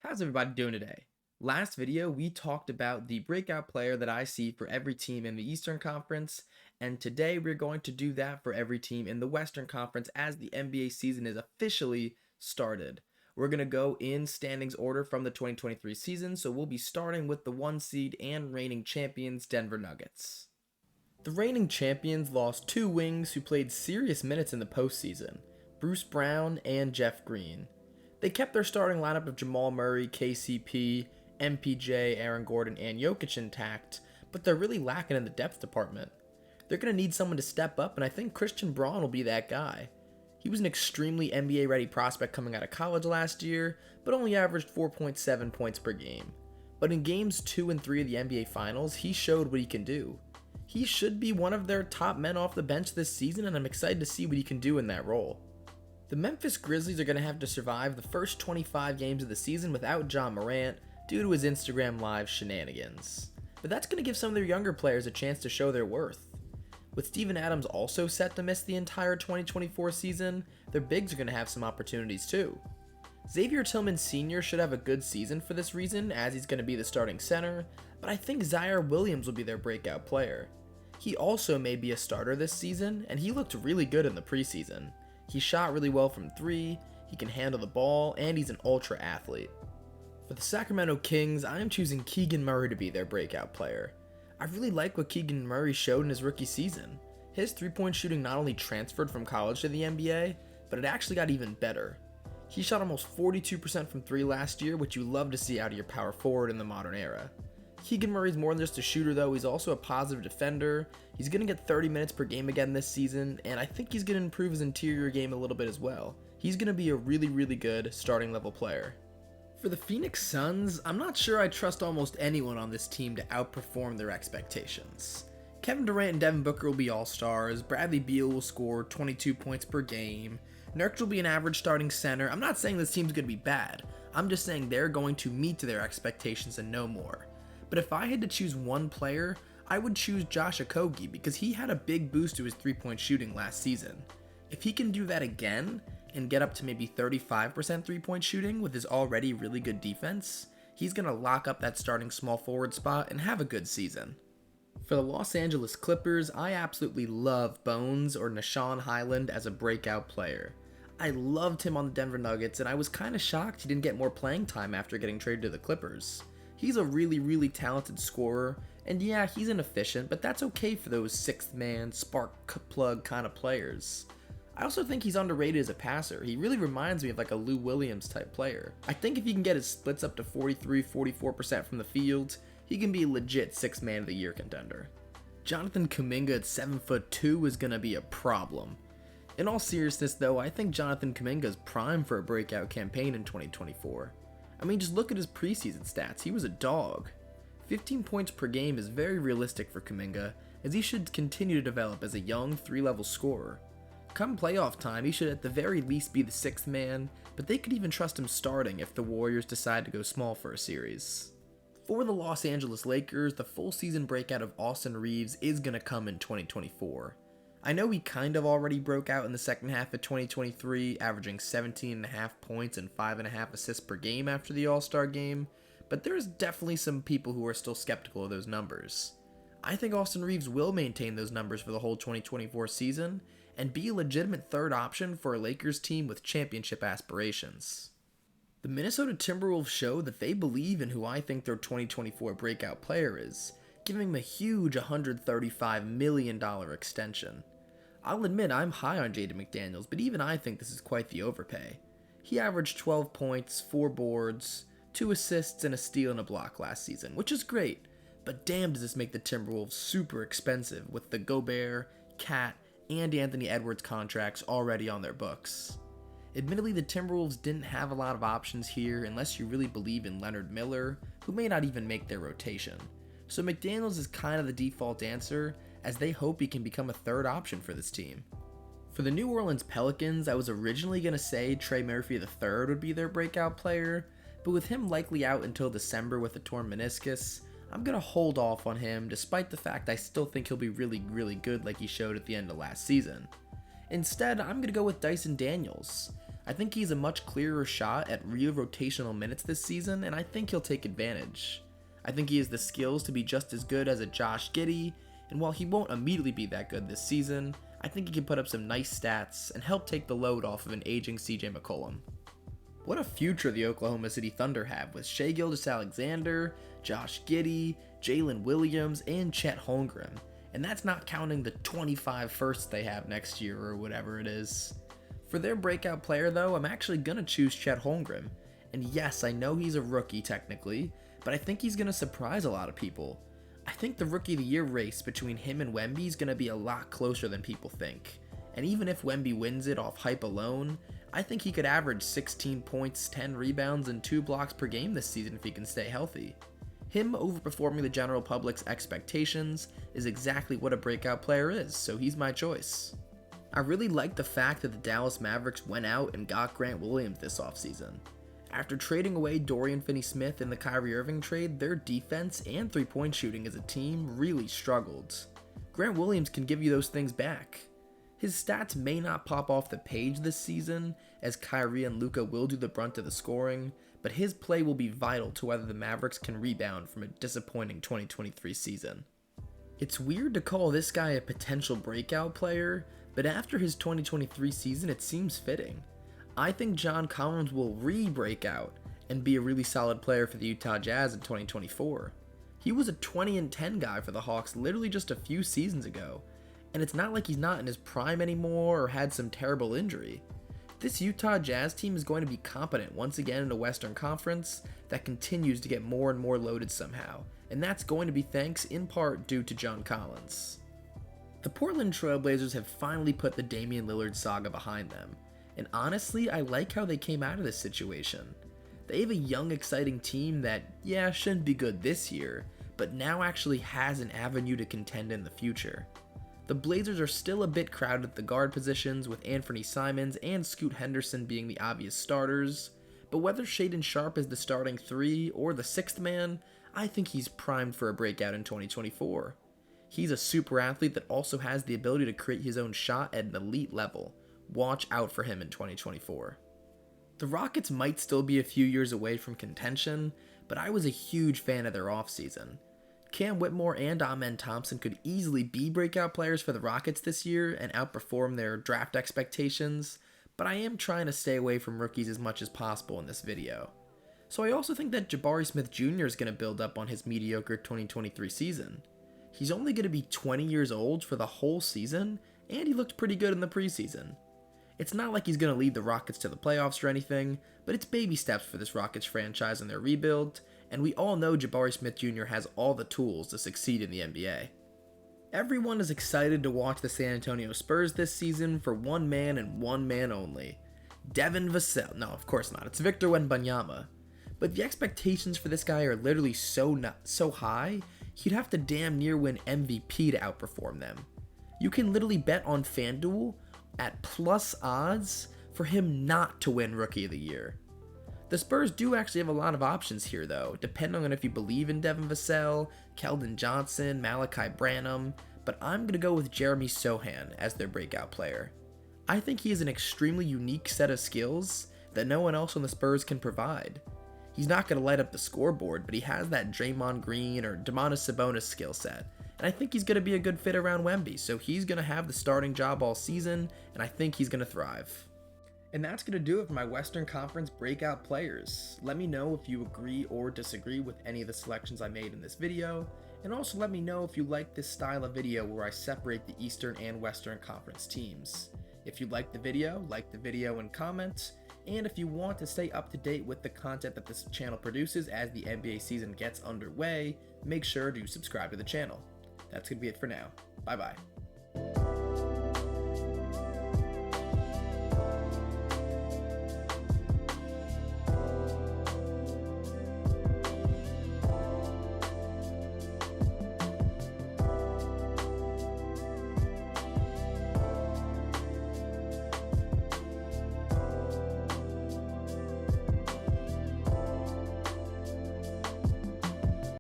How's everybody doing today? Last video, we talked about the breakout player that I see for every team in the Eastern Conference, and today we're going to do that for every team in the Western Conference as the NBA season is officially started. We're going to go in standings order from the 2023 season, so we'll be starting with the 1 seed and reigning champions, Denver Nuggets. The reigning champions lost two wings who played serious minutes in the postseason, Bruce Brown and Jeff Green. They kept their starting lineup of Jamal Murray, KCP, MPJ, Aaron Gordon, and Jokic intact, but they're really lacking in the depth department. They're going to need someone to step up, and I think Christian Braun will be that guy. He was an extremely NBA-ready prospect coming out of college last year, but only averaged 4.7 points per game. But in games 2 and 3 of the NBA Finals, he showed what he can do. He should be one of their top men off the bench this season, and I'm excited to see what he can do in that role. The Memphis Grizzlies are going to have to survive the first 25 games of the season without Ja Morant due to his Instagram Live shenanigans. But that's going to give some of their younger players a chance to show their worth. With Steven Adams also set to miss the entire 2024 season, their bigs are going to have some opportunities too. Xavier Tillman Sr. should have a good season for this reason, as he's going to be the starting center, but I think Zaire Williams will be their breakout player. He also may be a starter this season, and he looked really good in the preseason. He shot really well from 3, he can handle the ball, and he's an ultra athlete. For the Sacramento Kings, I am choosing Keegan Murray to be their breakout player. I really like what Keegan Murray showed in his rookie season. His three-point shooting not only transferred from college to the NBA, but it actually got even better. He shot almost 42% from 3 last year, which you love to see out of your power forward in the modern era. Keegan Murray's more than just a shooter though, he's also a positive defender. He's going to get 30 minutes per game again this season, and I think he's going to improve his interior game a little bit as well. He's going to be a really good starting level player. For the Phoenix Suns, I'm not sure I trust almost anyone on this team to outperform their expectations. Kevin Durant and Devin Booker will be all-stars, Bradley Beal will score 22 points per game, Nurkic will be an average starting center. I'm not saying this team's going to be bad, I'm just saying they're going to meet their expectations and no more. But if I had to choose one player, I would choose Josh Okogie because he had a big boost to his three-point shooting last season. If he can do that again and get up to maybe 35% three-point shooting with his already really good defense, he's going to lock up that starting small forward spot and have a good season. For the Los Angeles Clippers, I absolutely love Bones or Nashawn Highland as a breakout player. I loved him on the Denver Nuggets, and I was kind of shocked he didn't get more playing time after getting traded to the Clippers. He's a really talented scorer, and yeah, he's inefficient, but that's okay for those sixth man, spark plug kind of players. I also think he's underrated as a passer. He really reminds me of like a Lou Williams type player. I think if he can get his splits up to 43-44% from the field, he can be a legit 6th man of the year contender. Jonathan Kuminga at 7'2" is going to be a problem. In all seriousness though, I think Jonathan Kuminga is prime for a breakout campaign in 2024. I mean, just look at his preseason stats, he was a dog. 15 points per game is very realistic for Kuminga, as he should continue to develop as a young 3-level scorer. Come playoff time, he should at the very least be the 6th man, but they could even trust him starting if the Warriors decide to go small for a series. For the Los Angeles Lakers, the full season breakout of Austin Reeves is going to come in 2024. I know he kind of already broke out in the second half of 2023, averaging 17.5 points and 5.5 assists per game after the All-Star game, but there's definitely some people who are still skeptical of those numbers. I think Austin Reeves will maintain those numbers for the whole 2024 season and be a legitimate third option for a Lakers team with championship aspirations. The Minnesota Timberwolves show that they believe in who I think their 2024 breakout player is, giving him a huge $135 million extension. I'll admit I'm high on Jaden McDaniels, but even I think this is quite the overpay. He averaged 12 points, 4 boards, 2 assists, and a steal and a block last season, which is great, but damn does this make the Timberwolves super expensive with the Gobert, Cat, and Anthony Edwards contracts already on their books. Admittedly, the Timberwolves didn't have a lot of options here unless you really believe in Leonard Miller, who may not even make their rotation. So McDaniels is kind of the default answer, as they hope he can become a third option for this team. For the New Orleans Pelicans, I was originally going to say Trey Murphy III would be their breakout player, but with him likely out until December with a torn meniscus, I'm going to hold off on him despite the fact I still think he'll be really good like he showed at the end of last season. Instead, I'm going to go with Dyson Daniels. I think he's a much clearer shot at real rotational minutes this season, and I think he'll take advantage. I think he has the skills to be just as good as a Josh Giddey, and while he won't immediately be that good this season, I think he can put up some nice stats and help take the load off of an aging CJ McCollum. What a future the Oklahoma City Thunder have with Shai Gilgeous-Alexander, Josh Giddey, Jalen Williams, and Chet Holmgren, and that's not counting the 25 firsts they have next year or whatever it is. For their breakout player though, I'm actually gonna choose Chet Holmgren, and yes, I know he's a rookie technically, but I think he's gonna surprise a lot of people. I think the Rookie of the Year race between him and Wemby is gonna be a lot closer than people think, and even if Wemby wins it off hype alone, I think he could average 16 points, 10 rebounds, and 2 blocks per game this season if he can stay healthy. Him overperforming the general public's expectations is exactly what a breakout player is, so he's my choice. I really like the fact that the Dallas Mavericks went out and got Grant Williams this offseason. After trading away Dorian Finney-Smith in the Kyrie Irving trade, their defense and three-point shooting as a team really struggled. Grant Williams can give you those things back. His stats may not pop off the page this season, as Kyrie and Luka will do the brunt of the scoring, but his play will be vital to whether the Mavericks can rebound from a disappointing 2023 season. It's weird to call this guy a potential breakout player, but after his 2023 season it seems fitting. I think John Collins will re-break out and be a really solid player for the Utah Jazz in 2024. He was a 20-10 guy for the Hawks literally just a few seasons ago, and it's not like he's not in his prime anymore or had some terrible injury. This Utah Jazz team is going to be competent once again in a Western Conference that continues to get more and more loaded somehow, and that's going to be thanks in part due to John Collins. The Portland Trail Blazers have finally put the Damian Lillard saga behind them, and honestly, I like how they came out of this situation. They have a young, exciting team that, yeah, shouldn't be good this year, but now actually has an avenue to contend in the future. The Blazers are still a bit crowded at the guard positions, with Anthony Simons and Scoot Henderson being the obvious starters, but whether Shaedon Sharpe is the starting 3 or the 6th man, I think he's primed for a breakout in 2024. He's a super athlete that also has the ability to create his own shot at an elite level. Watch out for him in 2024. The Rockets might still be a few years away from contention, but I was a huge fan of their offseason. Cam Whitmore and Amen Thompson could easily be breakout players for the Rockets this year and outperform their draft expectations, but I am trying to stay away from rookies as much as possible in this video. So I also think that Jabari Smith Jr. is going to build up on his mediocre 2023 season. He's only going to be 20 years old for the whole season, and he looked pretty good in the preseason. It's not like he's going to lead the Rockets to the playoffs or anything, but it's baby steps for this Rockets franchise and their rebuild, and we all know Jabari Smith Jr. has all the tools to succeed in the NBA. Everyone is excited to watch the San Antonio Spurs this season for one man and one man only. Devin Vassell. No, of course not. It's Victor Wembanyama. But the expectations for this guy are literally so high, he'd have to damn near win MVP to outperform them. You can literally bet on FanDuel at plus odds for him not to win Rookie of the Year. The Spurs do actually have a lot of options here though, depending on if you believe in Devin Vassell, Keldon Johnson, Malachi Branham, but I'm going to go with Jeremy Sohan as their breakout player. I think he has an extremely unique set of skills that no one else on the Spurs can provide. He's not going to light up the scoreboard, but he has that Draymond Green or Domantas Sabonis skill set, and I think he's going to be a good fit around Wemby, so he's going to have the starting job all season, and I think he's going to thrive. And that's going to do it for my Western Conference breakout players. Let me know if you agree or disagree with any of the selections I made in this video, and also let me know if you like this style of video where I separate the Eastern and Western Conference teams. If you like the video and comment, and if you want to stay up to date with the content that this channel produces as the NBA season gets underway, make sure to subscribe to the channel. That's going to be it for now. Bye bye.